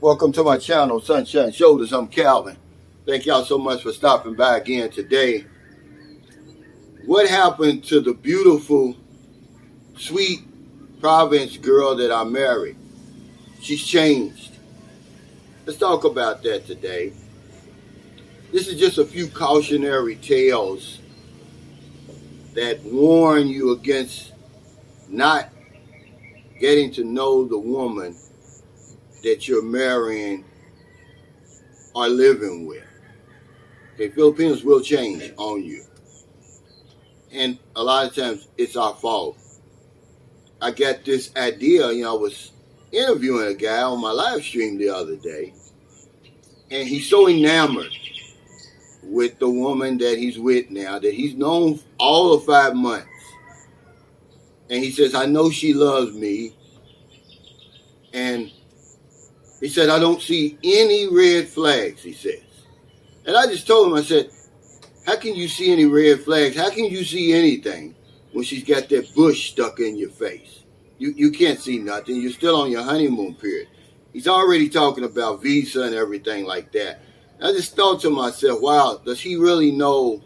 Welcome to my channel, Sunshine Shoulders. I'm Calvin. Thank y'all so much for stopping by again today. What happened to the beautiful, sweet province girl that I married? She's changed. Let's talk about that today. This is just a few cautionary tales that warn you against not getting to know the woman that you're marrying or living with. Okay, Filipinos will change on you. And a lot of times it's our fault. I got this idea, I was interviewing a guy on my live stream the other day, and he's so enamored with the woman that he's with now that he's known all of 5 months. And he says, I know she loves me. And he said, I don't see any red flags, he says. And I just told him, I said, how can you see any red flags? How can you see anything when she's got that bush stuck in your face? You can't see nothing. You're still on your honeymoon period. He's already talking about visa and everything like that. I just thought to myself, wow, does he really know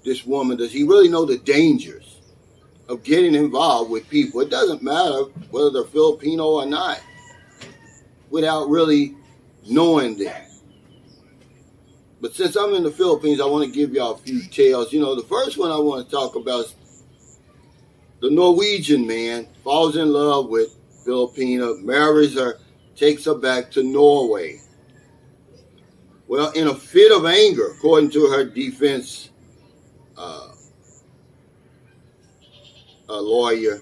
this woman? Does he really know the dangers of getting involved with people? It doesn't matter whether they're Filipino or not, without really knowing them. But since I'm in the Philippines, I want to give y'all a few tales. The first one I want to talk about is the Norwegian man falls in love with Filipina, marries her, takes her back to Norway. Well, in a fit of anger, according to her defense lawyer,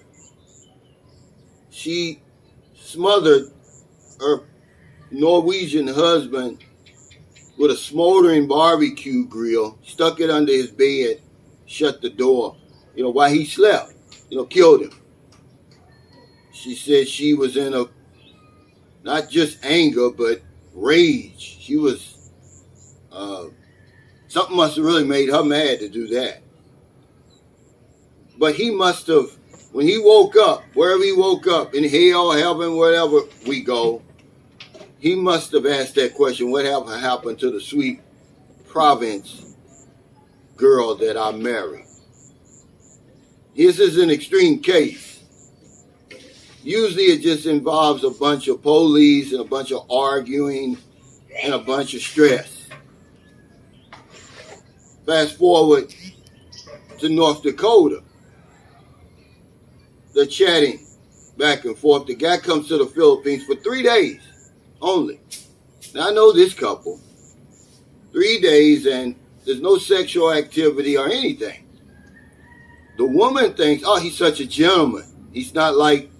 she smothered her Norwegian husband with a smoldering barbecue grill, stuck it under his bed, shut the door, while he slept, killed him. She said she was in a, not just anger, but rage. She was, something must have really made her mad to do that. But he must have, when he woke up, wherever he woke up, in hell, heaven, wherever we go, he must have asked that question, what happened to the sweet province girl that I married? This is an extreme case. Usually it just involves a bunch of police and a bunch of arguing and a bunch of stress. Fast forward to North Dakota. They're chatting back and forth. The guy comes to the Philippines for 3 days only. Now, I know this couple. 3 days and there's no sexual activity or anything. The woman thinks, oh, he's such a gentleman. He's not like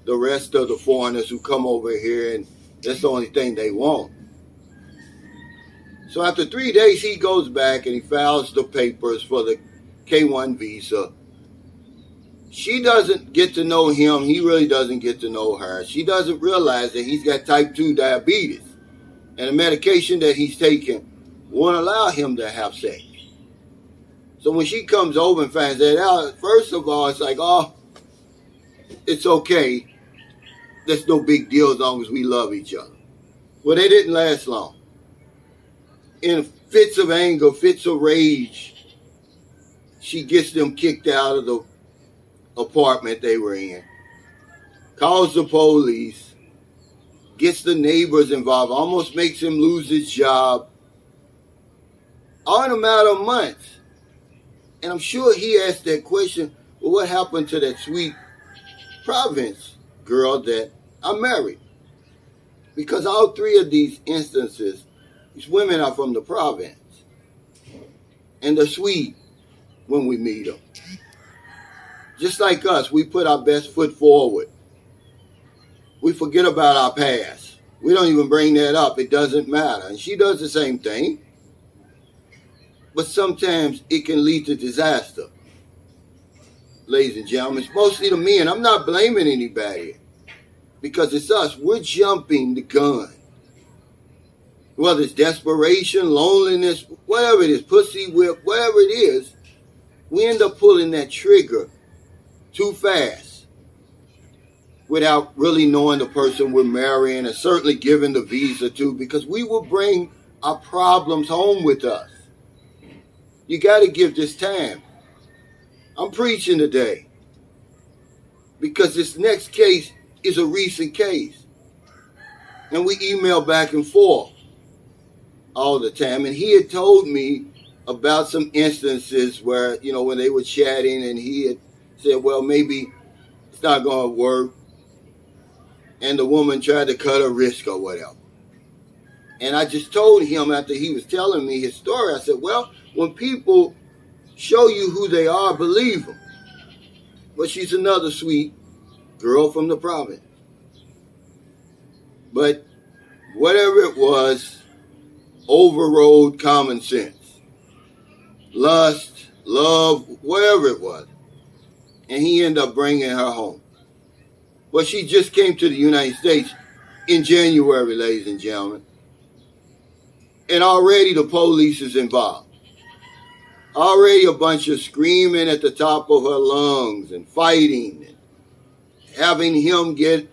the rest of the foreigners who come over here and that's the only thing they want. So after 3 days, he goes back and he files the papers for the K-1 visa. She doesn't get to know him. He really doesn't get to know her. She doesn't realize that he's got type 2 diabetes. And the medication that he's taking won't allow him to have sex. So when she comes over and finds that out, first of all, it's like, oh, it's okay. That's no big deal as long as we love each other. Well, they didn't last long. In fits of anger, fits of rage, she gets them kicked out of the apartment they were in, calls the police, gets the neighbors involved, almost makes him lose his job, all in a matter of months. And I'm sure he asked that question, well, what happened to that sweet province girl that I married? Because all 3 of these instances, these women are from the province. And they're sweet when we meet them. Just like us, we put our best foot forward. We forget about our past. We don't even bring that up. It doesn't matter. And she does the same thing. But sometimes it can lead to disaster. Ladies and gentlemen, it's mostly the men. I'm not blaming anybody. Because it's us. We're jumping the gun. Whether it's desperation, loneliness, whatever it is, pussy whip, whatever it is, we end up pulling that trigger too fast. without really knowing the person we're marrying and certainly giving the visa to, because we will bring our problems home with us. You got to give this time. I'm preaching today because this next case is a recent case. And we email back and forth all the time. And he had told me about some instances where, when they were chatting and he had said, well, maybe it's not going to work. And the woman tried to cut her wrist or whatever. And I just told him after he was telling me his story, I said, well, when people show you who they are, believe them. But she's another sweet girl from the province. But whatever it was, overrode common sense. Lust, love, whatever it was. And he ended up bringing her home. Well, she just came to the United States in January, ladies and gentlemen. And already the police is involved. Already a bunch of screaming at the top of her lungs and fighting and having him get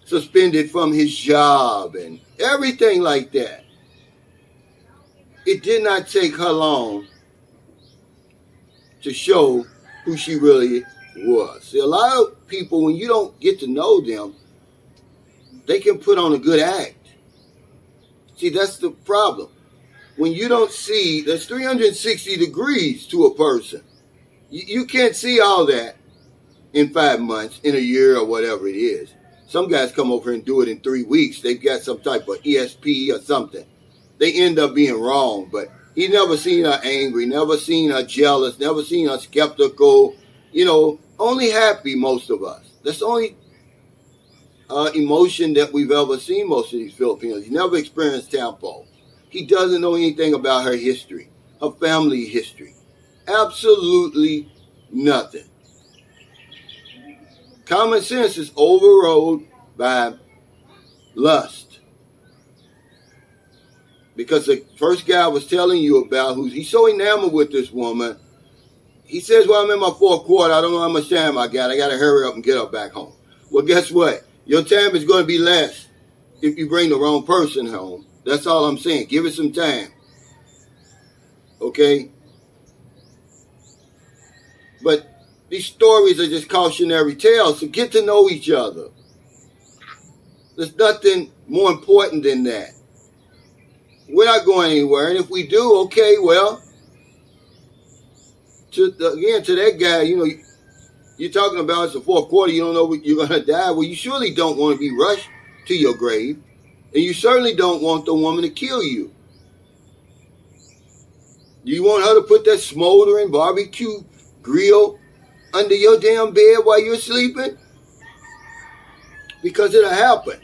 suspended from his job and everything like that. It did not take her long to show who she really was. See, a lot of people, when you don't get to know them, they can put on a good act. See, that's the problem. When you don't see, there's 360 degrees to a person. You can't see all that in 5 months, in a year, or whatever it is. Some guys come over and do it in 3 weeks. They've got some type of ESP or something. They end up being wrong, but he never seen her angry, never seen her jealous, never seen her skeptical, only happy, most of us. That's the only emotion that we've ever seen most of these Filipinos. He never experienced tempo. He doesn't know anything about her history, her family history. Absolutely nothing. Common sense is overrode by lust. Because the first guy I was telling you about, he's so enamored with this woman, he says, well, I'm in my fourth quarter. I don't know how much time I got. I got to hurry up and get her back home. Well, guess what? Your time is going to be less if you bring the wrong person home. That's all I'm saying. Give it some time. Okay? But these stories are just cautionary tales, so get to know each other. There's nothing more important than that. We're not going anywhere, and if we do, okay, well, to that guy, you're talking about it's the fourth quarter, you don't know when you're going to die. Well, you surely don't want to be rushed to your grave, and you certainly don't want the woman to kill you. Do you want her to put that smoldering barbecue grill under your damn bed while you're sleeping? Because it'll happen.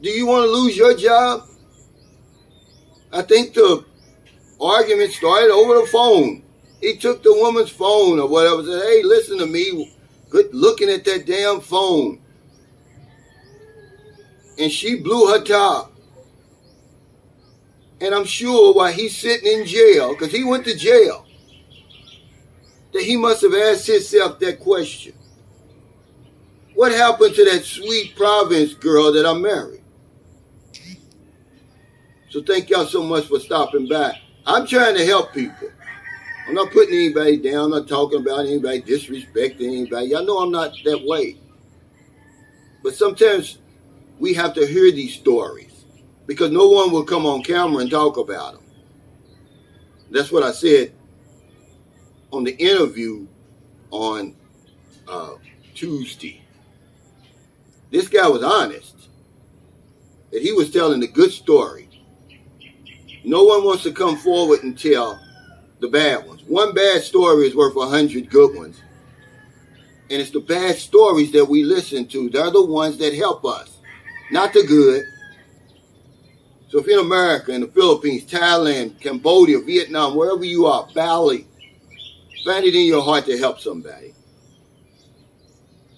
Do you want to lose your job? I think the argument started over the phone. He took the woman's phone or whatever, said, hey, listen to me, good looking at that damn phone. And she blew her top. And I'm sure while he's sitting in jail, because he went to jail, that he must have asked himself that question. What happened to that sweet province girl that I married? So thank y'all so much for stopping by. I'm trying to help people. I'm not putting anybody down. I'm not talking about anybody, disrespecting anybody. Y'all know I'm not that way. But sometimes we have to hear these stories because no one will come on camera and talk about them. That's what I said on the interview on Tuesday. This guy was honest that he was telling a good story. No one wants to come forward and tell the bad ones. One bad story is worth 100 good ones. And it's the bad stories that we listen to. They're the ones that help us, not the good. So if you're in America, in the Philippines, Thailand, Cambodia, Vietnam, wherever you are, Bali, find it in your heart to help somebody.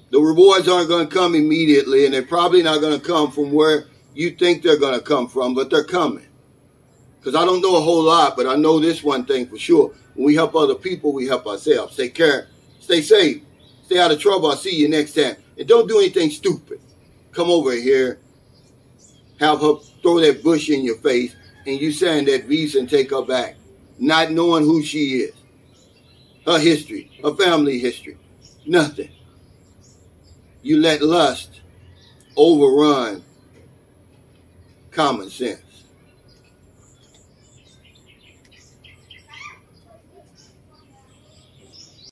The rewards aren't going to come immediately, and they're probably not going to come from where you think they're going to come from, but they're coming. Because I don't know a whole lot, but I know this one thing for sure. When we help other people, we help ourselves. Take care. Stay safe. Stay out of trouble. I'll see you next time. And don't do anything stupid. Come over here. Have her throw that bush in your face. And you sign that visa and take her back. Not knowing who she is. Her history. Her family history. Nothing. You let lust overrun common sense.